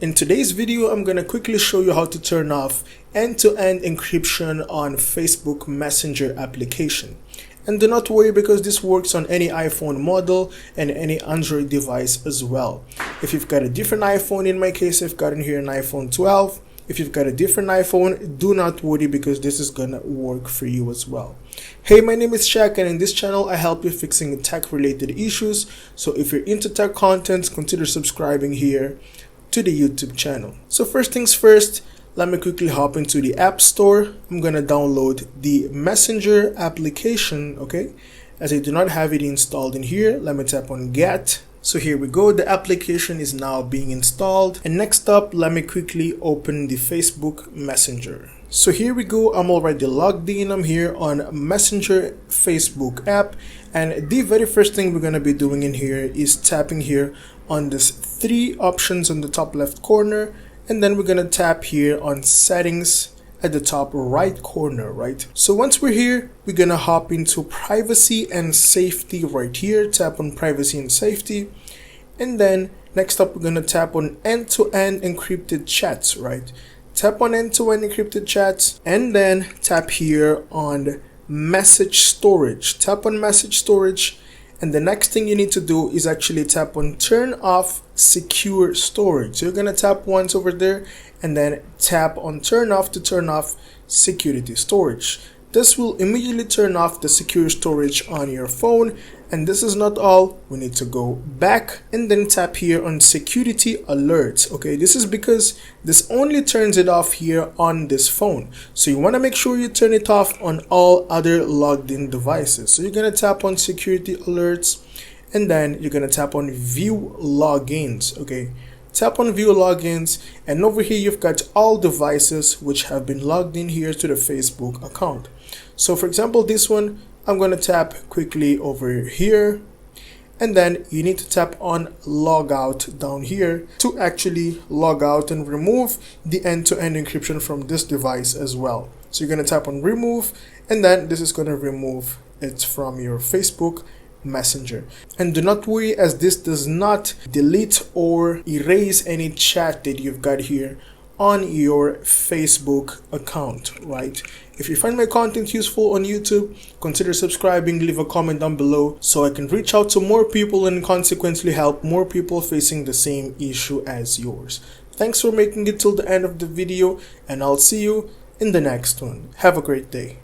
In today's video, I'm going to quickly show you how to turn off end-to-end encryption on Facebook Messenger application. And do not worry, because this works on any iPhone model and any Android device as well. If you've got a different iPhone, in my case I've got in here an iPhone 12. If you've got a different iPhone, do not worry, because this is gonna work for you as well. Hey, my name is Shaq, and in this channel I help you fixing tech related issues. So if you're into tech content, consider subscribing here to the YouTube channel. So first things first, let me quickly hop into the App Store. I'm gonna download the Messenger application, okay? As I do not have it installed in here, let me tap on Get. So here we go, the application is now being installed. And next up, let me quickly open the Facebook Messenger. So here we go, I'm already logged in. I'm here on Messenger Facebook app. And the very first thing we're gonna be doing in here is tapping here on this three options on the top left corner. And then we're gonna tap here on Settings at the top right corner, right? So once we're here, we're gonna hop into Privacy and Safety right here. Tap on Privacy and Safety. And then next up, we're gonna tap on End-to-End Encrypted Chats, right? Tap on End-to-End Encrypted Chats, and then tap here on Message Storage. Tap on Message Storage. And the next thing you need to do is actually tap on Turn Off Secure Storage. So you're going to tap once over there and then tap on Turn Off to turn off security storage. This will immediately turn off the secure storage on your phone. And this is not all. We need to go back and then tap here on Security Alerts. Okay, this is because this only turns it off here on this phone. So you want to make sure you turn it off on all other logged in devices. So you're going to tap on Security Alerts, and then you're going to tap on View Logins. Okay, tap on View Logins, and over here you've got all devices which have been logged in here to the Facebook account. So for example, this one, I'm going to tap quickly over here, and then you need to tap on Log Out down here to actually log out and remove the end-to-end encryption from this device as well. So you're going to tap on Remove, and then this is going to remove it from your Facebook Messenger. And do not worry, as this does not delete or erase any chat that you've got here on your Facebook account, right? If you find my content useful on YouTube, consider subscribing, leave a comment down below so I can reach out to more people and consequently help more people facing the same issue as yours. Thanks for making it till the end of the video, and I'll see you in the next one. Have a great day.